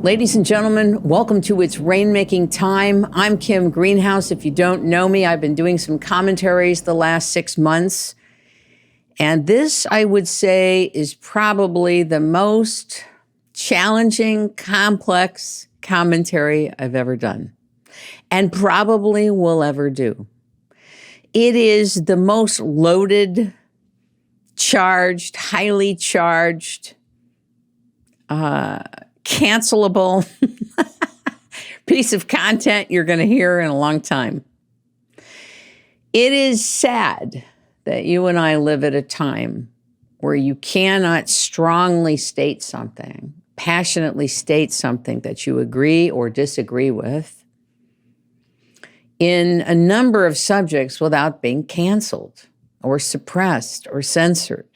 Ladies and gentlemen, welcome to It's Rainmaking Time. I'm Kim Greenhouse. If you don't know me, I've been doing some commentaries the last 6 months. And this, I would say, is probably the most challenging, complex commentary I've ever done, and probably will ever do. It is the most loaded, charged, highly charged, cancelable piece of content you're going to hear in a long time. It is sad that you and I live at a time where you cannot strongly state something, passionately state something that you agree or disagree with in a number of subjects without being canceled or suppressed or censored.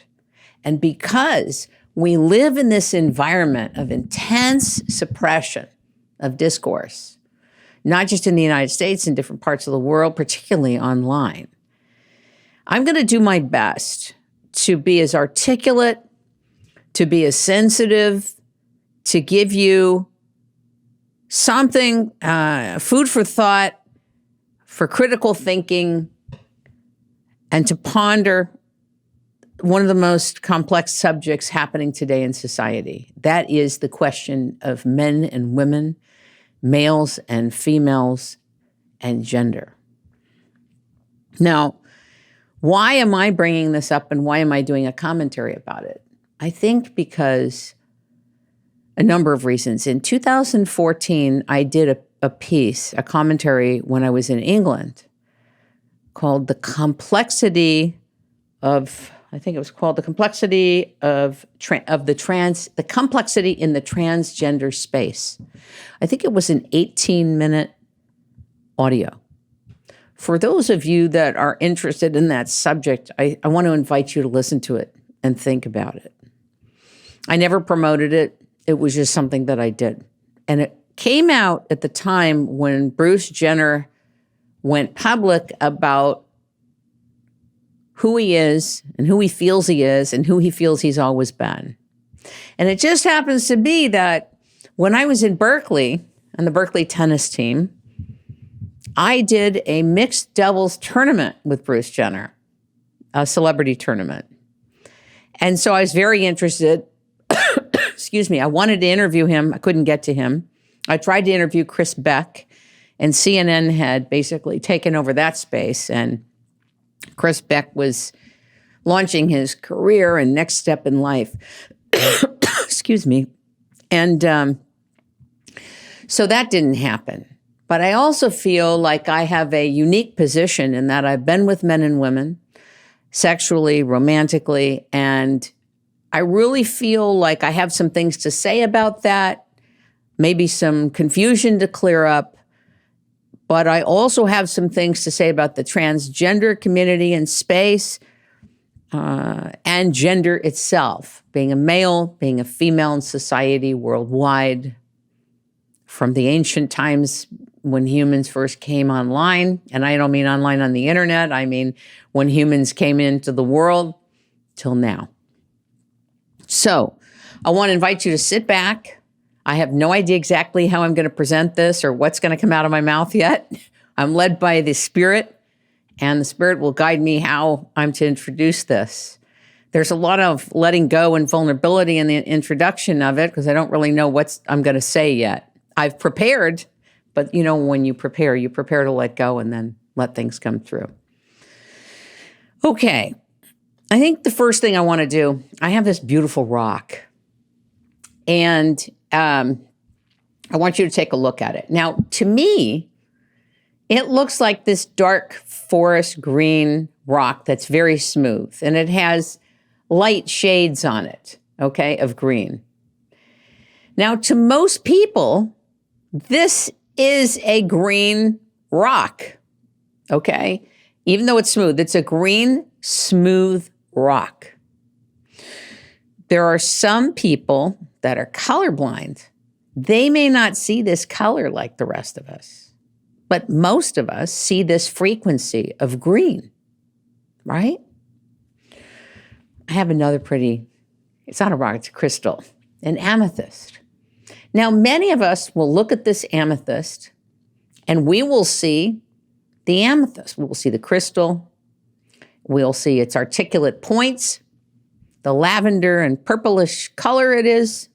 And because we live in this environment of intense suppression of discourse, not just in the United States, in different parts of the world, particularly online. I'm going to do my best to be as articulate, to be as sensitive, to give you something, food for thought, for critical thinking, and to ponder one of the most complex subjects happening today in society. That is the question of men and women, males and females, and gender. Now, why am I bringing this up and why am I doing a commentary about it? I think because a number of reasons. In 2014, I did a piece, a commentary when I was in England called The Complexity of, I think it was called The Complexity of the Complexity in the Transgender Space. I think it was an 18-minute audio. For those of you that are interested in that subject, I want to invite you to listen to it and think about it. I never promoted it. It was just something that I did. And it came out at the time when Bruce Jenner went public about who he is and who he feels he is and who he feels he's always been. And it just happens to be that when I was in Berkeley on the Berkeley tennis team, I did a mixed doubles tournament with Bruce Jenner, a celebrity tournament. And so I was very interested. Excuse me. I wanted to interview him. I couldn't get to him. I tried to interview Chris Beck, and CNN had basically taken over that space. And Chris Beck was launching his career and next step in life. Excuse me. And so that didn't happen. But I also feel like I have a unique position in that I've been with men and women, sexually, romantically, and I really feel like I have some things to say about that, maybe some confusion to clear up, but I also have some things to say about the transgender community and space and gender itself, being a male, being a female in society worldwide, from the ancient times when humans first came online, and I don't mean online on the internet, I mean when humans came into the world till now. So I want to invite you to sit back. I have no idea exactly how I'm going to present this or what's going to come out of my mouth yet. I'm led by the Spirit, and the Spirit will guide me how I'm to introduce this. There's a lot of letting go and vulnerability in the introduction of it because I don't really know what I'm going to say yet. I've prepared, but you know, when you prepare to let go and then let things come through. Okay. I think the first thing I want to do, I have this beautiful rock, and I want you to take a look at it. Now, to me, it looks like this dark forest green rock that's very smooth, and it has light shades on it, okay, of green. Now, to most people, this is a green rock, okay? Even though it's smooth, it's a green, smooth rock. There are some people that are colorblind. They may not see this color like the rest of us, but most of us see this frequency of green, right? I have another pretty, it's not a rock, it's a crystal, an amethyst. Now, many of us will look at this amethyst and we will see the amethyst. We'll see the crystal. We'll see its articulate points, the lavender and purplish color it is.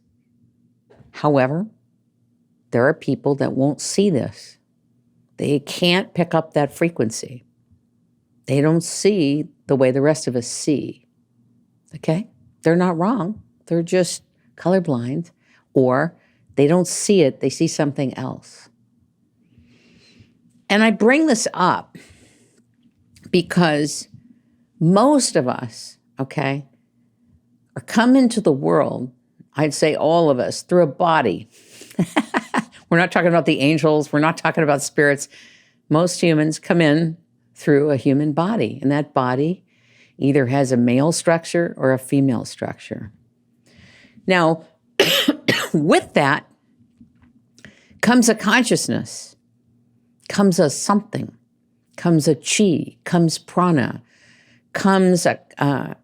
However, there are people that won't see this. They can't pick up that frequency. They don't see the way the rest of us see. Okay? They're not wrong. They're just colorblind, or they don't see it. They see something else. And I bring this up because most of us, okay, are come into the world, I'd say all of us, through a body. We're not talking about the angels. We're not talking about spirits. Most humans come in through a human body, and that body either has a male structure or a female structure. Now, with that comes a consciousness, comes a something, comes a chi, comes prana, comes a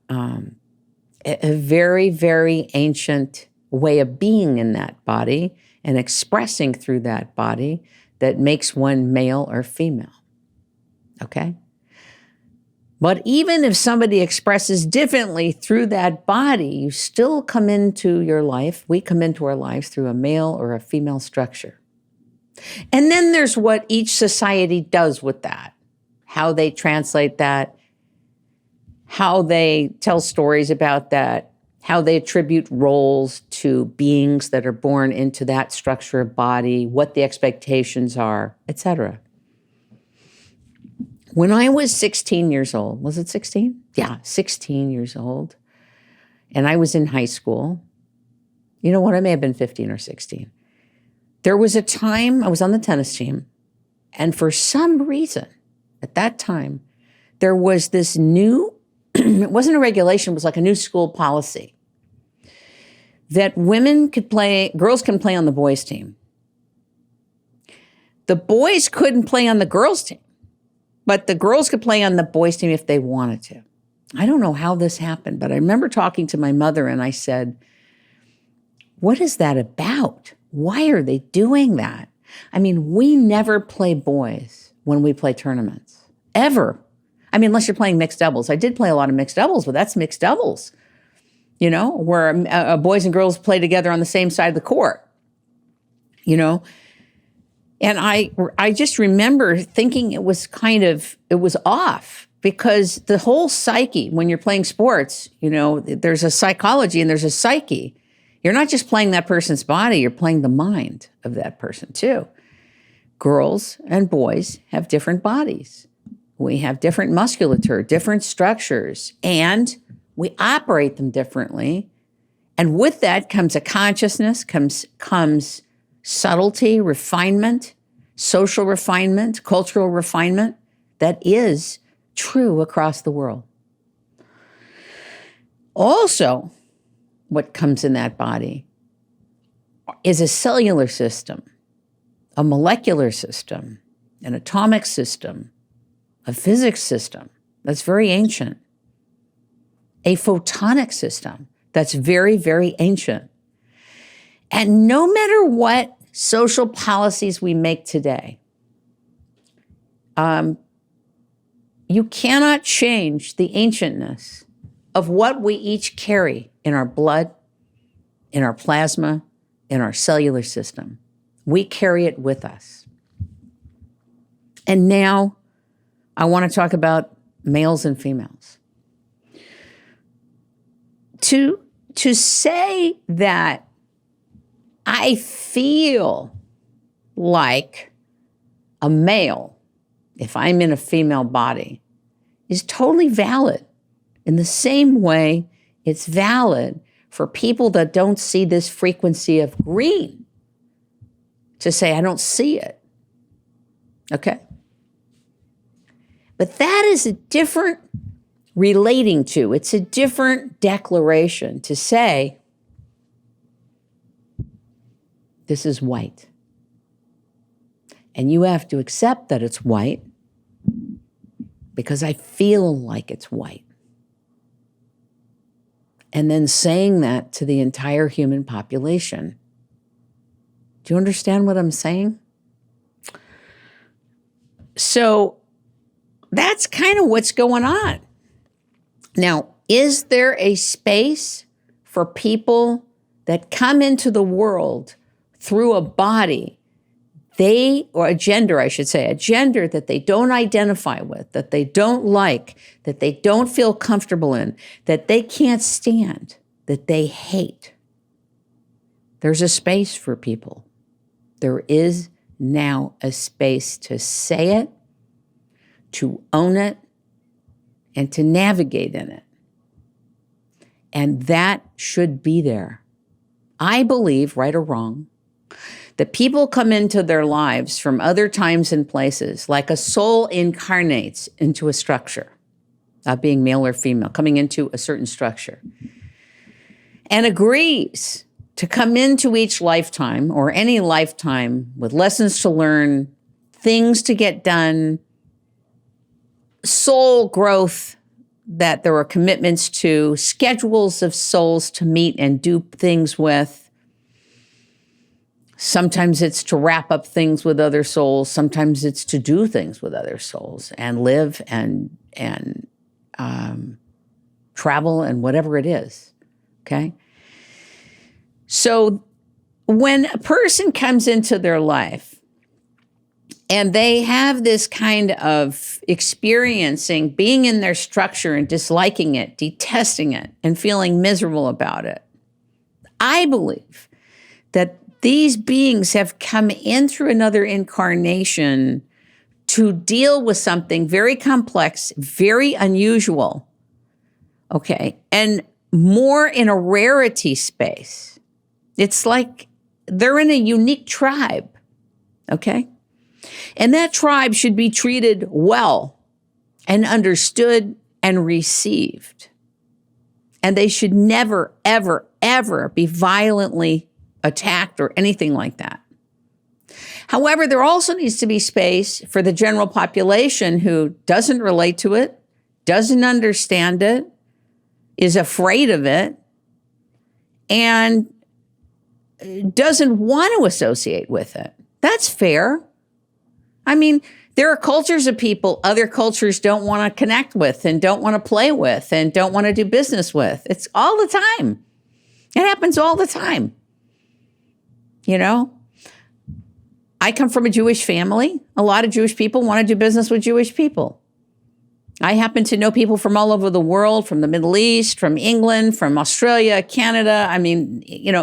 very, very ancient way of being in that body and expressing through that body that makes one male or female. Okay? But even if somebody expresses differently through that body, you still come into your life, we come into our lives through a male or a female structure. And then there's what each society does with that, how they translate that, how they tell stories about that, how they attribute roles to beings that are born into that structure of body, what the expectations are, etc. When I was 16 years old, was it 16? Yeah, 16 years old. And I was in high school. You know what? I may have been 15 or 16. There was a time I was on the tennis team. And for some reason, at that time, there was this new, it wasn't a regulation, it was like a new school policy that women could play, girls can play on the boys' team. The boys couldn't play on the girls' team, but the girls could play on the boys' team if they wanted to. I don't know how this happened, but I remember talking to my mother and I said, what is that about? Why are they doing that? I mean, we never play boys when we play tournaments, ever. I mean, unless you're playing mixed doubles. I did play a lot of mixed doubles, but that's mixed doubles, you know, where boys and girls play together on the same side of the court, you know. And I just remember thinking it was off because the whole psyche, when you're playing sports, you know, there's a psychology and there's a psyche. You're not just playing that person's body, you're playing the mind of that person too. Girls and boys have different bodies. We have different musculature, different structures, and we operate them differently. And with that comes a consciousness, comes subtlety, refinement, social refinement, cultural refinement that is true across the world. Also, what comes in that body is a cellular system, a molecular system, an atomic system, a physics system that's very ancient, a photonic system that's very, very ancient. And no matter what social policies we make today, you cannot change the ancientness of what we each carry in our blood, in our plasma, in our cellular system. We carry it with us. And now I want to talk about males and females. To say that I feel like a male if I'm in a female body is totally valid. In the same way, it's valid for people that don't see this frequency of green to say, I don't see it. Okay? But that is a different relating to. It's a different declaration to say, this is white. And you have to accept that it's white because I feel like it's white. And then saying that to the entire human population. Do you understand what I'm saying? So that's kind of what's going on. Now, is there a space for people that come into the world through a body, or a gender, I should say, a gender that they don't identify with, that they don't like, that they don't feel comfortable in, that they can't stand, that they hate? There's a space for people. There is now a space to say it, to own it, and to navigate in it. And that should be there. I believe, right or wrong, that people come into their lives from other times and places, like a soul incarnates into a structure, being male or female, coming into a certain structure, and agrees to come into each lifetime or any lifetime with lessons to learn, things to get done, soul growth that there are commitments to, schedules of souls to meet and do things with. Sometimes it's to wrap up things with other souls. Sometimes it's to do things with other souls and live and travel and whatever it is, okay? So when a person comes into their life and they have this kind of experiencing being in their structure and disliking it, detesting it, and feeling miserable about it, I believe that these beings have come in through another incarnation to deal with something very complex, very unusual, okay, and more in a rarity space. It's like they're in a unique tribe, okay? And that tribe should be treated well and understood and received. And they should never, ever, ever be violently attacked or anything like that. However, there also needs to be space for the general population who doesn't relate to it, doesn't understand it, is afraid of it, and doesn't want to associate with it. That's fair. I mean, there are cultures of people other cultures don't want to connect with and don't want to play with and don't want to do business with. It's all the time. It happens all the time. You know, I come from a Jewish family. A lot of Jewish people want to do business with Jewish people. I happen to know people from all over the world, from the Middle East, from England, from Australia, Canada,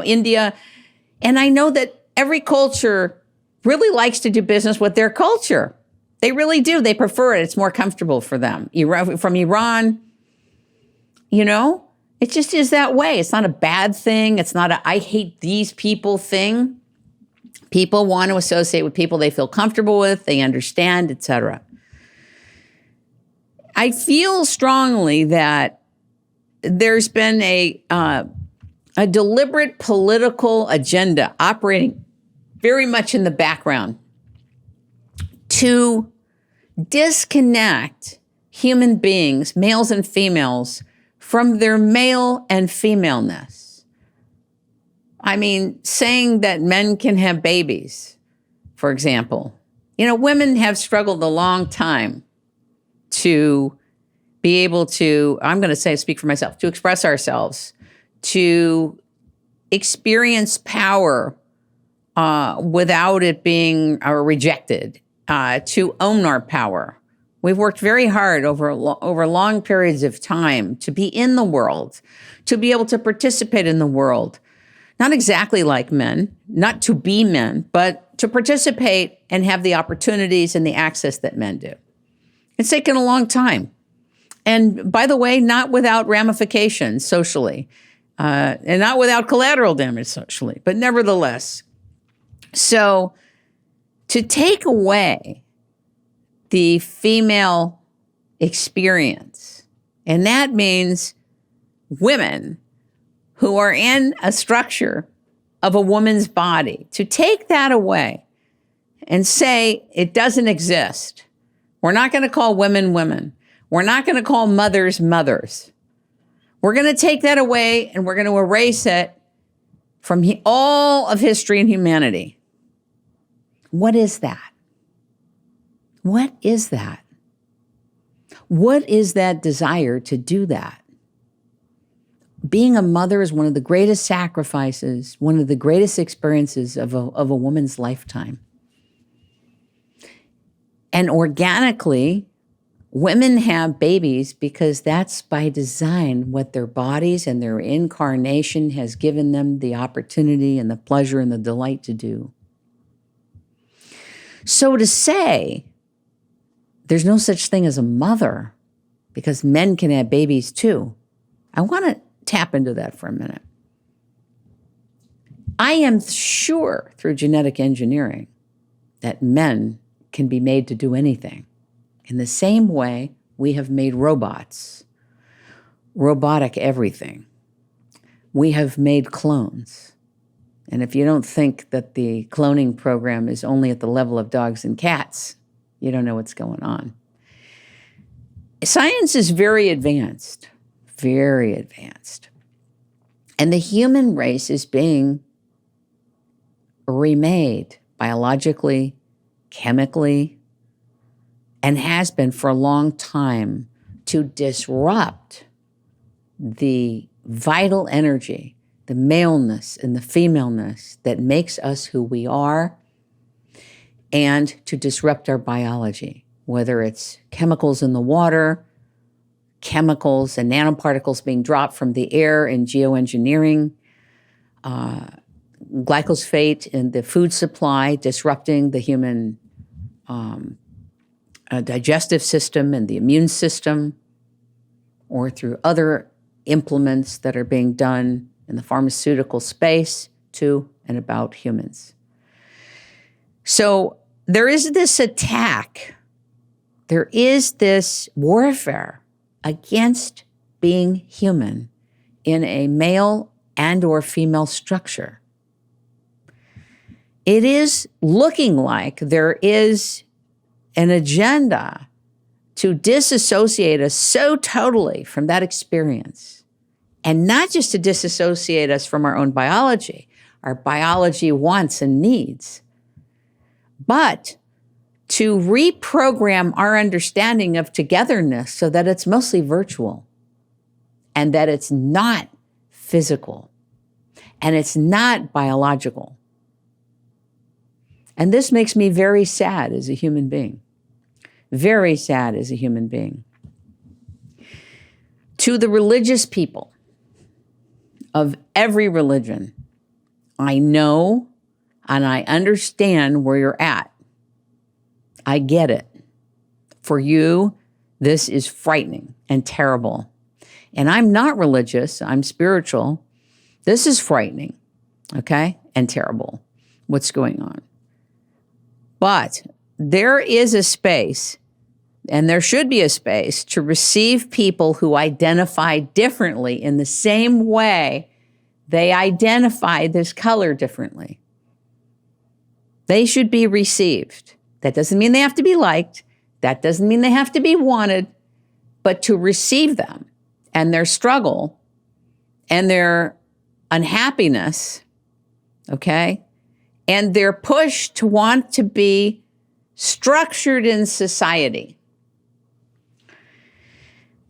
India. And I know that every culture really likes to do business with their culture. They really do. They prefer it. It's more comfortable for them. From Iran, it just is that way. It's not a bad thing. It's not a I hate these people thing. People want to associate with people they feel comfortable with, they understand, etc. I feel strongly that there's been a deliberate political agenda operating very much in the background to disconnect human beings, males and females, from their male and femaleness. I mean, saying that men can have babies, for example. Women have struggled a long time to be able to, I'm going to speak for myself, to express ourselves, to experience power without it being rejected, to own our power. We've worked very hard over long periods of time to be in the world, to be able to participate in the world. Not exactly like men, not to be men, but to participate and have the opportunities and the access that men do. It's taken a long time. And by the way, not without ramifications socially, and not without collateral damage socially, but nevertheless. So to take away the female experience, and that means women who are in a structure of a woman's body, to take that away and say it doesn't exist. We're not going to call women women. We're not going to call mothers mothers. We're going to take that away and we're going to erase it from all of history and humanity. What is that? What is that? What is that desire to do that? Being a mother is one of the greatest sacrifices, one of the greatest experiences of a woman's lifetime. And organically, women have babies because that's by design what their bodies and their incarnation has given them the opportunity and the pleasure and the delight to do. So to say there's no such thing as a mother because men can have babies too, I want to tap into that for a minute. I am sure through genetic engineering that men can be made to do anything. In the same way, we have made robots, robotic everything. We have made clones. And if you don't think that the cloning program is only at the level of dogs and cats, you don't know what's going on. Science is very advanced, very advanced. And the human race is being remade biologically, chemically, and has been for a long time to disrupt the vital energy, the maleness and the femaleness that makes us who we are, and to disrupt our biology, whether it's chemicals in the water, chemicals and nanoparticles being dropped from the air in geoengineering, glyphosate in the food supply, disrupting the human digestive system and the immune system, or through other implements that are being done in the pharmaceutical space to and about humans. So there is this attack, there is this warfare against being human in a male and or female structure. It is looking like there is an agenda to disassociate us so totally from that experience. And not just to disassociate us from our own biology, our biology wants and needs, but to reprogram our understanding of togetherness so that it's mostly virtual and that it's not physical and it's not biological. And this makes me very sad as a human being. Very sad as a human being. To the religious people of every religion, I know and I understand where you're at. I get it. For you, this is frightening and terrible. And I'm not religious, I'm spiritual. This is frightening, okay, and terrible, what's going on. But there is a space, and there should be a space, to receive people who identify differently in the same way they identify this color differently. They should be received. That doesn't mean they have to be liked. That doesn't mean they have to be wanted. But to receive them and their struggle and their unhappiness, okay, and their push to want to be structured in society.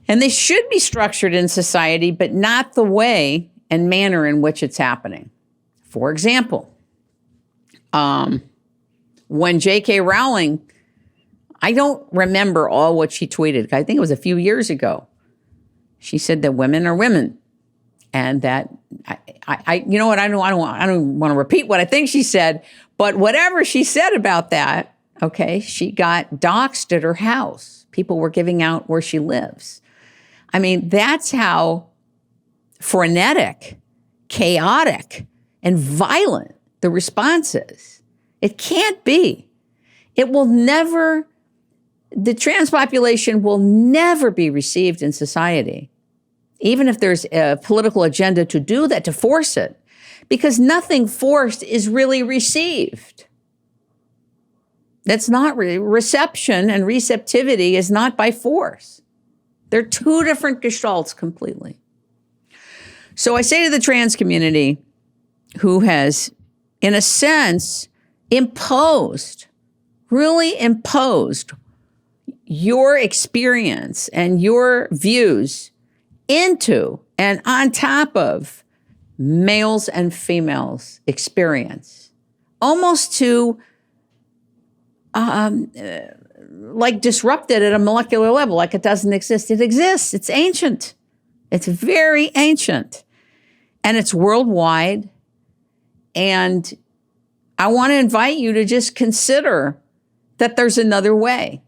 And they should be structured in society, but not the way and manner in which it's happening. For example, when J.K. Rowling, I don't remember all what she tweeted. I think it was a few years ago. She said that women are women, and that you know what? I don't want to repeat what I think she said, but whatever she said about that, okay, she got doxxed at her house. People were giving out where she lives. I mean, that's how frenetic, chaotic, and violent the response is. It can't be. It will never, the trans population will never be received in society, even if there's a political agenda to do that, to force it, because nothing forced is really received. That's not reception, and receptivity is not by force. They're two different gestalts completely. So I say to the trans community, who has, in a sense, really imposed your experience and your views into and on top of males and females' experience, almost to like disrupt it at a molecular level, like it doesn't exist. It exists. It's ancient. It's very ancient. And it's worldwide. And I want to invite you to just consider that there's another way.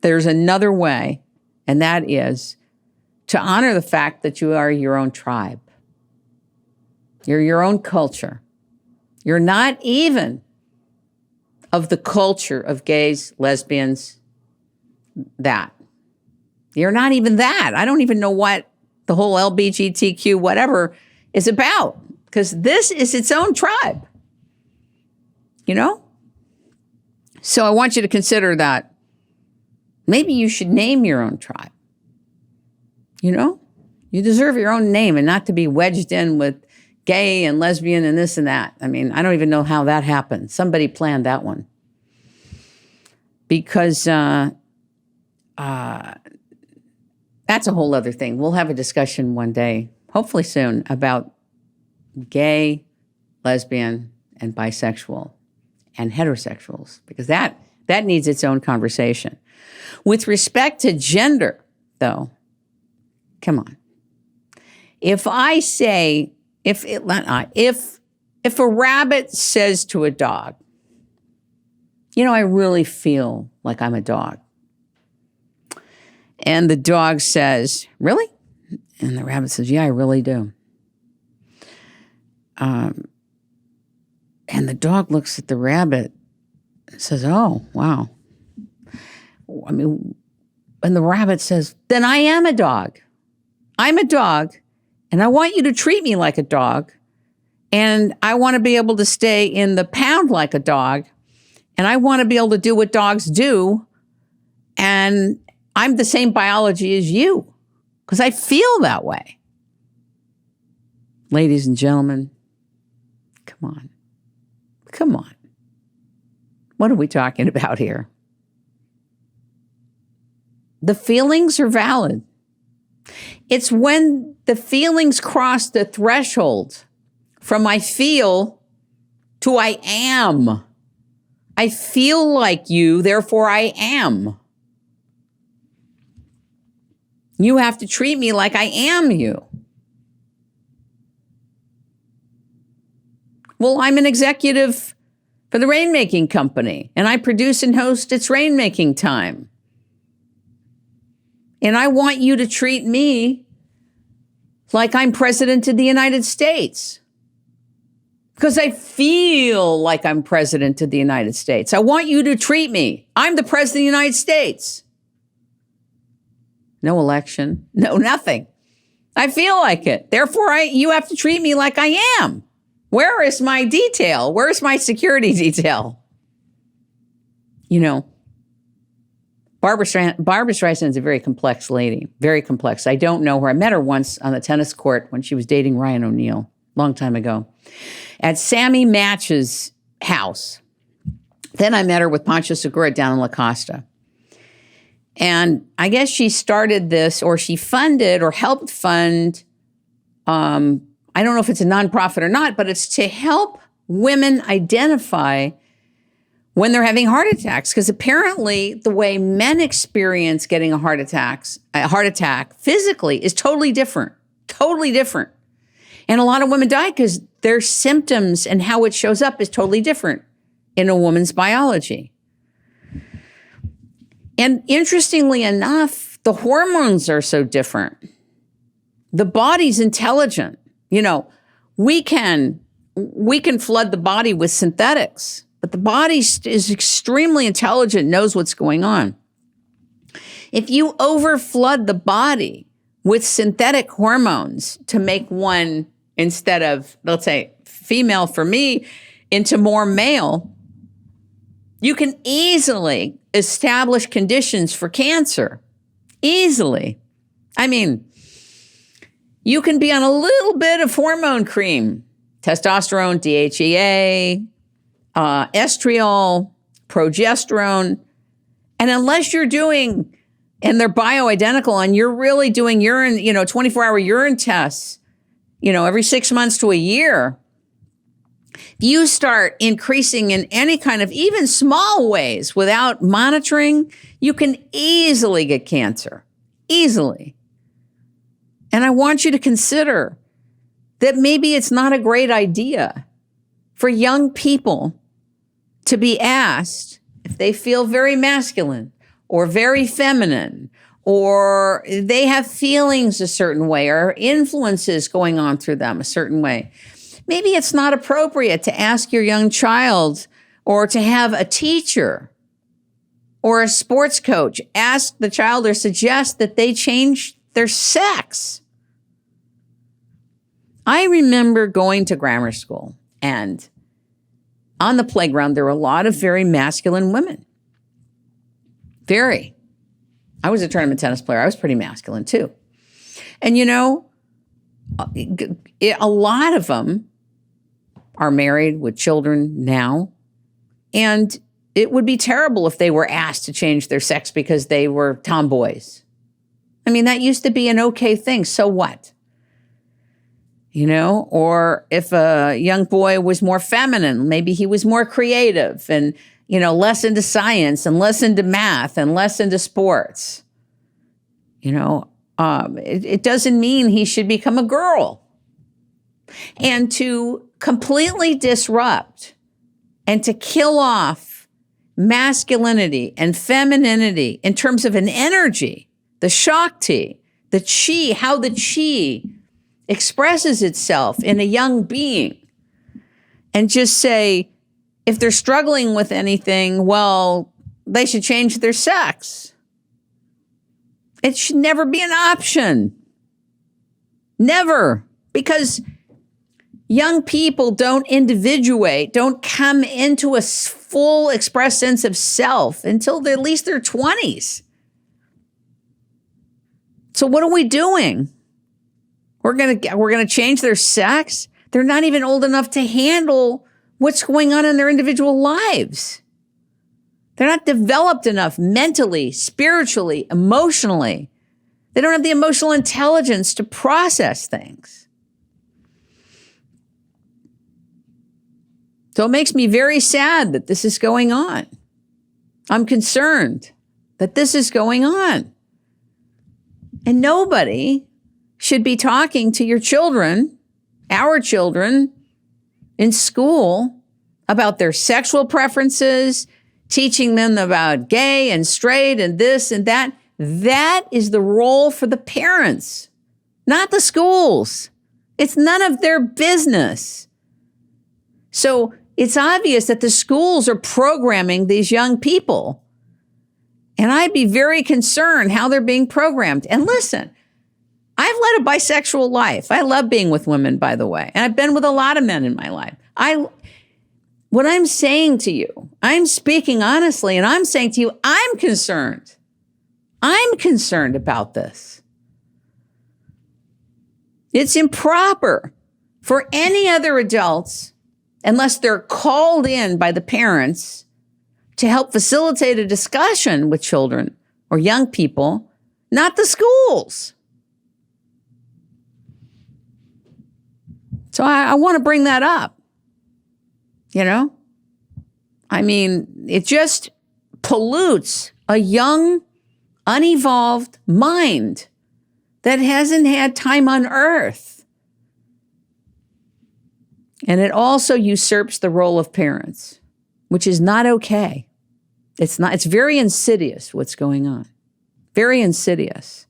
There's another way, and that is to honor the fact that you are your own tribe. You're your own culture. You're not even of the culture of gays, lesbians, that. You're not even that. I don't even know what the whole LGBTQ whatever is about, because this is its own tribe. You know? So I want you to consider that maybe you should name your own tribe. You know? You deserve your own name and not to be wedged in with gay and lesbian and this and that. I mean, I don't even know how that happened. Somebody planned that one. Because that's a whole other thing. We'll have a discussion one day, hopefully soon, about gay, lesbian, and bisexual and heterosexuals, because that needs its own conversation. With respect to gender, though, come on. If I say, if a rabbit says to a dog, you know, I really feel like I'm a dog. And the dog says, really? And the rabbit says, yeah, I really do. And the dog looks at the rabbit and says, oh, wow. I mean, and the rabbit says, then I am a dog. I'm a dog, and I want you to treat me like a dog, and I want to be able to stay in the pound like a dog, and I want to be able to do what dogs do, and I'm the same biology as you, because I feel that way. Ladies and gentlemen, come on. Come on. What are we talking about here? The feelings are valid. It's when the feelings cross the threshold from I feel to I am. I feel like you, therefore I am. You have to treat me like I am you. Well, I'm an executive for the Rainmaking Company, and I produce and host its Rainmaking Time. And I want you to treat me like I'm President of the United States, because I feel like I'm President of the United States. I want you to treat me. I'm the President of the United States. No election, no nothing. I feel like it. Therefore, you have to treat me like I am. Where is my detail? Where's my security detail? You know, Barbara Streisand is a very complex lady, very complex. I don't know her. I met her once on the tennis court when she was dating Ryan O'Neal, long time ago, at Sammy Match's house. Then I met her with Pancho Segura down in La Costa. And I guess she started this, or she funded or helped fund, I don't know if it's a nonprofit or not, but it's to help women identify when they're having heart attacks. Because apparently the way men experience getting a heart attack physically is totally different. And a lot of women die because their symptoms and how it shows up is totally different in a woman's biology. And interestingly enough, the hormones are so different. The body's intelligent. You know, we can flood the body with synthetics, but the body is extremely intelligent, knows what's going on. If you overflood the body with synthetic hormones to make one, instead of, let's say, female for me, into more male, you can easily establish conditions for cancer. Easily. I mean, you can be on a little bit of hormone cream, testosterone, DHEA, estriol, progesterone. And unless you're doing, and they're bioidentical, and you're really doing urine, 24-hour urine tests, every 6 months to a year, if you start increasing in any kind of even small ways without monitoring, you can easily get cancer. Easily. And I want you to consider that maybe it's not a great idea for young people to be asked if they feel very masculine or very feminine, or they have feelings a certain way or influences going on through them a certain way. Maybe it's not appropriate to ask your young child or to have a teacher or a sports coach ask the child or suggest that they change their sex. I remember going to grammar school, and on the playground, there were a lot of very masculine women. Very. I was a tournament tennis player. I was pretty masculine too. And a lot of them are married with children now. And it would be terrible if they were asked to change their sex because they were tomboys. I mean, that used to be an okay thing. So what? Or if a young boy was more feminine, maybe he was more creative and, less into science and less into math and less into sports. It doesn't mean he should become a girl. And to completely disrupt and to kill off masculinity and femininity in terms of an energy, the Shakti, the chi, how the chi expresses itself in a young being, and just say, if they're struggling with anything, well, they should change their sex. It should never be an option. Never. Because young people don't individuate, don't come into a full expressed sense of self until at least their 20s. So what are we doing? We're gonna change their sex? They're not even old enough to handle what's going on in their individual lives. They're not developed enough mentally, spiritually, emotionally. They don't have the emotional intelligence to process things. So it makes me very sad that this is going on. I'm concerned that this is going on. And nobody should be talking to your children, our children, in school about their sexual preferences, teaching them about gay and straight and this and that. That is the role for the parents, not the schools. It's none of their business. So it's obvious that the schools are programming these young people. And I'd be very concerned how they're being programmed. And listen, I've led a bisexual life. I love being with women, by the way. And I've been with a lot of men in my life. What I'm saying to you, I'm speaking honestly, and I'm saying to you, I'm concerned. I'm concerned about this. It's improper for any other adults, unless they're called in by the parents to help facilitate a discussion with children or young people, not the schools. So I want to bring that up. I mean, it just pollutes a young, unevolved mind that hasn't had time on earth. And it also usurps the role of parents, which is not okay. It's very insidious what's going on. Very insidious.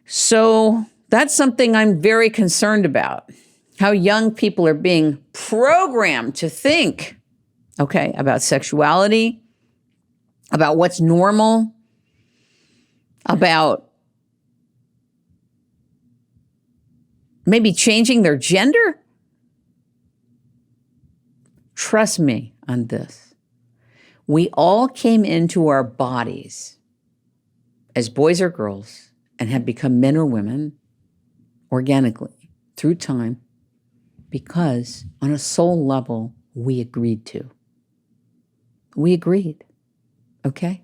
So that's something I'm very concerned about. How young people are being programmed to think, about sexuality, about what's normal, about maybe changing their gender. Trust me on this. We all came into our bodies as boys or girls and have become men or women organically through time, because on a soul level, we agreed to. We agreed, okay?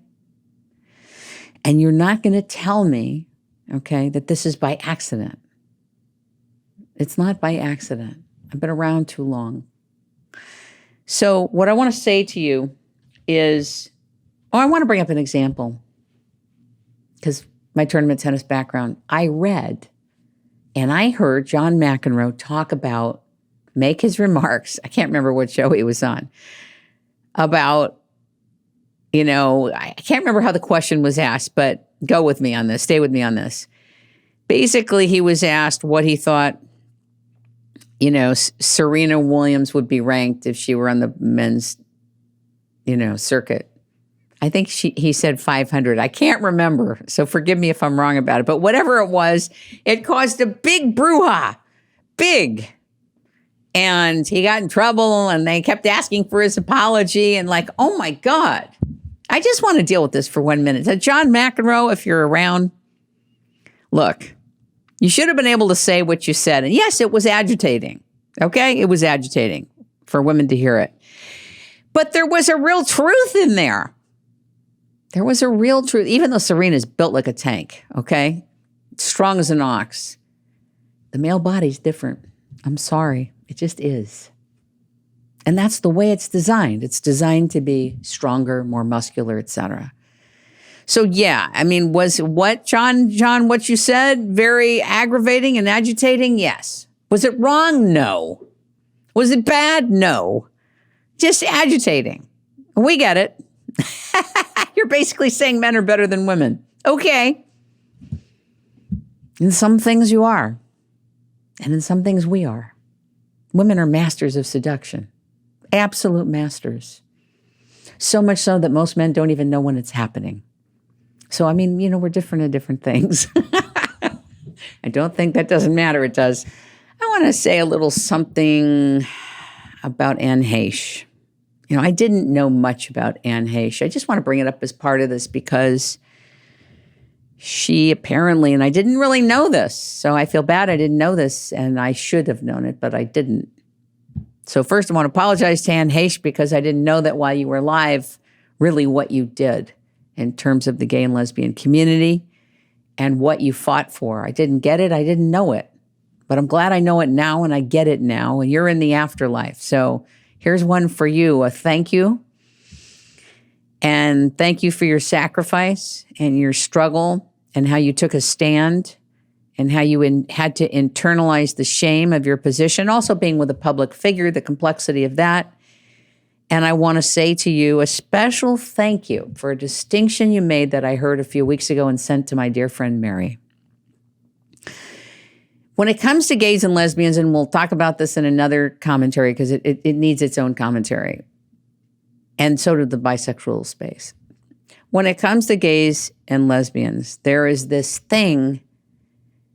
And you're not going to tell me, okay, that this is by accident. It's not by accident. I've been around too long. So what I want to say to you is, I want to bring up an example because my tournament tennis background, I read and I heard John McEnroe make his remarks. I can't remember what show he was on about, I can't remember how the question was asked, but go with me on this. Stay with me on this. Basically, he was asked what he thought, Serena Williams would be ranked if she were on the men's, circuit. I think he said 500. I can't remember, so forgive me if I'm wrong about it. But whatever it was, it caused a big brouhaha. Big. And he got in trouble, and they kept asking for his apology. And oh, my God. I just want to deal with this for 1 minute. So John McEnroe, if you're around, look, you should have been able to say what you said. And yes, it was agitating. Okay? It was agitating for women to hear it. But there was a real truth in there. There was a real truth, even though Serena's built like a tank, okay? Strong as an ox. The male body's different. I'm sorry. It just is. And that's the way it's designed. It's designed to be stronger, more muscular, etc. So yeah, was what, John, what you said very aggravating and agitating? Yes. Was it wrong? No. Was it bad? No. Just agitating. We get it. You're basically saying men are better than women. Okay. In some things you are. And in some things we are. Women are masters of seduction. Absolute masters. So much so that most men don't even know when it's happening. So, we're different at different things. I don't think that doesn't matter. It does. I want to say a little something about Anne Heche. I didn't know much about Anne Heche. I just want to bring it up as part of this because she apparently, and I didn't really know this, so I feel bad I didn't know this, and I should have known it, but I didn't. So first I want to apologize to Anne Heche because I didn't know that while you were alive, really what you did in terms of the gay and lesbian community and what you fought for. I didn't get it. I didn't know it. But I'm glad I know it now and I get it now, and you're in the afterlife. So here's one for you, a thank you. And thank you for your sacrifice and your struggle and how you took a stand and how you had to internalize the shame of your position, also being with a public figure, the complexity of that. And I want to say to you a special thank you for a distinction you made that I heard a few weeks ago and sent to my dear friend Mary. When it comes to gays and lesbians, and we'll talk about this in another commentary because it needs its own commentary, and so did the bisexual space. When it comes to gays and lesbians, there is this thing,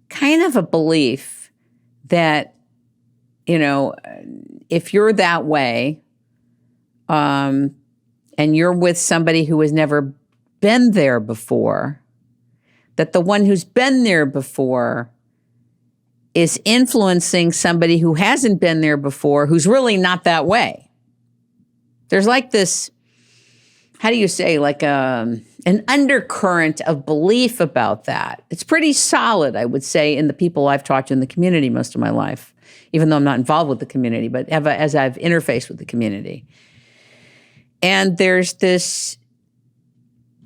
kind of a belief that, if you're that way, and you're with somebody who has never been there before, that the one who's been there before is influencing somebody who hasn't been there before, who's really not that way. There's like this, how do you say, an undercurrent of belief about that. It's pretty solid, I would say, in the people I've talked to in the community most of my life, even though I'm not involved with the community, but as I've interfaced with the community. And there's this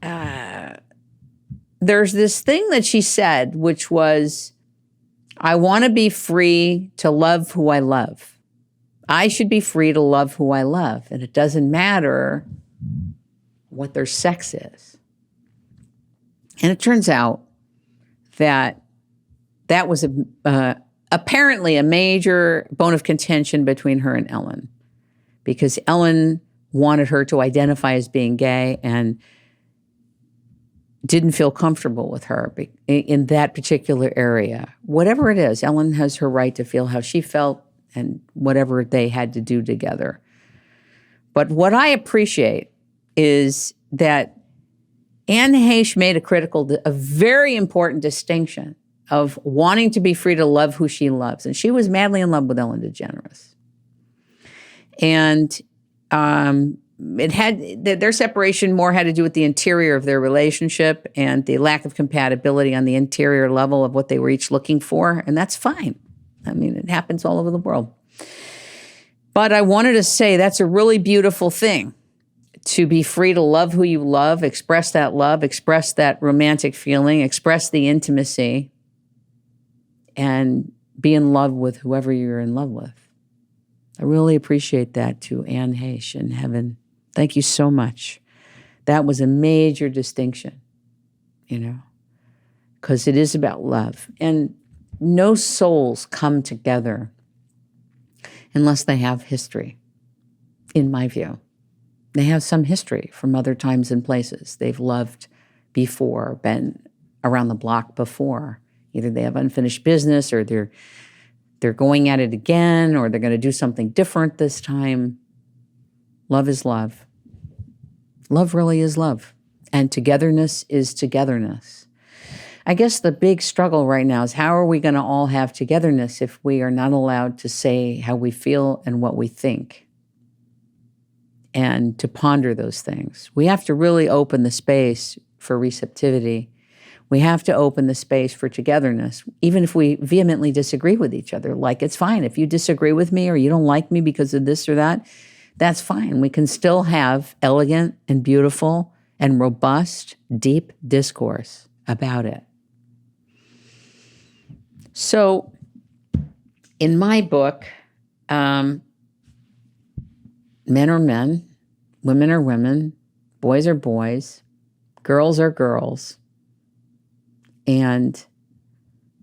thing that she said, which was, I want to be free to love who I love. I should be free to love who I love. And it doesn't matter what their sex is. And it turns out that that was apparently a major bone of contention between her and Ellen, because Ellen wanted her to identify as being gay and didn't feel comfortable with her in that particular area. Whatever it is, Ellen has her right to feel how she felt and whatever they had to do together. But what I appreciate is that Anne Heche made a very important distinction of wanting to be free to love who she loves. And she was madly in love with Ellen DeGeneres. And their separation more had to do with the interior of their relationship and the lack of compatibility on the interior level of what they were each looking for. And that's fine. I mean, it happens all over the world. But I wanted to say that's a really beautiful thing, to be free to love who you love, express that romantic feeling, express the intimacy, and be in love with whoever you're in love with. I really appreciate that, to Anne Heche in heaven. Thank you so much. That was a major distinction, because it is about love. And no souls come together unless they have history, in my view. They have some history from other times and places. They've loved before, been around the block before. Either they have unfinished business, or they're going at it again, or they're going to do something different this time. Love is love. Love really is love. And togetherness is togetherness. I guess the big struggle right now is, how are we going to all have togetherness if we are not allowed to say how we feel and what we think, and to ponder those things? We have to really open the space for receptivity. We have to open the space for togetherness, even if we vehemently disagree with each other. Like, it's fine. If you disagree with me or you don't like me because of this or that, that's fine. We can still have elegant and beautiful and robust, deep discourse about it. So, in my book, men are men, women are women, boys are boys, girls are girls. And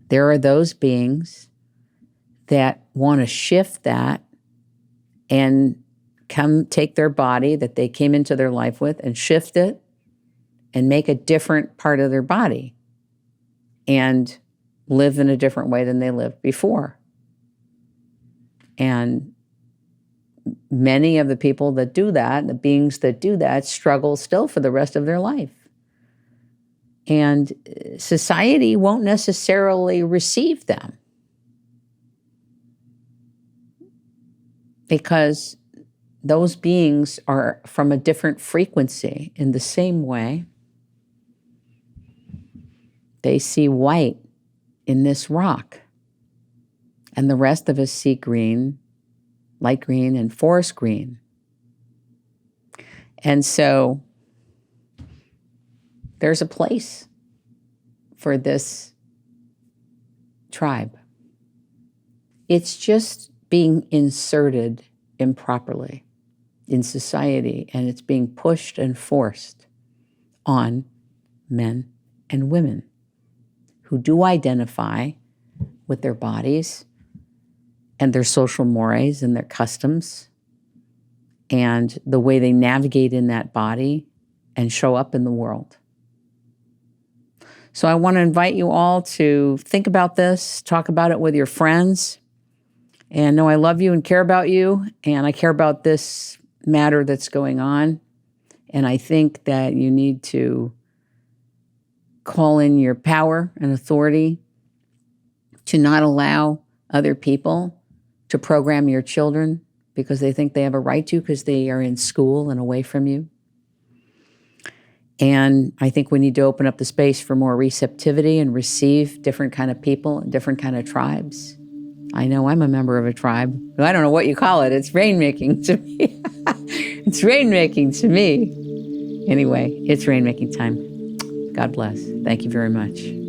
there are those beings that want to shift that and come take their body that they came into their life with and shift it and make a different part of their body and live in a different way than they lived before. And many of the people that do that, the beings that do that, struggle still for the rest of their life. And society won't necessarily receive them, because those beings are from a different frequency. In the same way, they see white in this rock, and the rest of us see green, light green, and forest green. And so there's a place for this tribe. It's just being inserted improperly in society, and it's being pushed and forced on men and women who do identify with their bodies and their social mores and their customs and the way they navigate in that body and show up in the world. So I want to invite you all to think about this, talk about it with your friends, and know I love you and care about you, and I care about this matter that's going on. And I think that you need to call in your power and authority to not allow other people to program your children because they think they have a right to, because they are in school and away from you. And I think we need to open up the space for more receptivity and receive different kind of people and different kind of tribes. I know I'm a member of a tribe. I don't know what you call it. It's rainmaking to me. It's rainmaking to me. Anyway, it's rainmaking time. God bless. Thank you very much.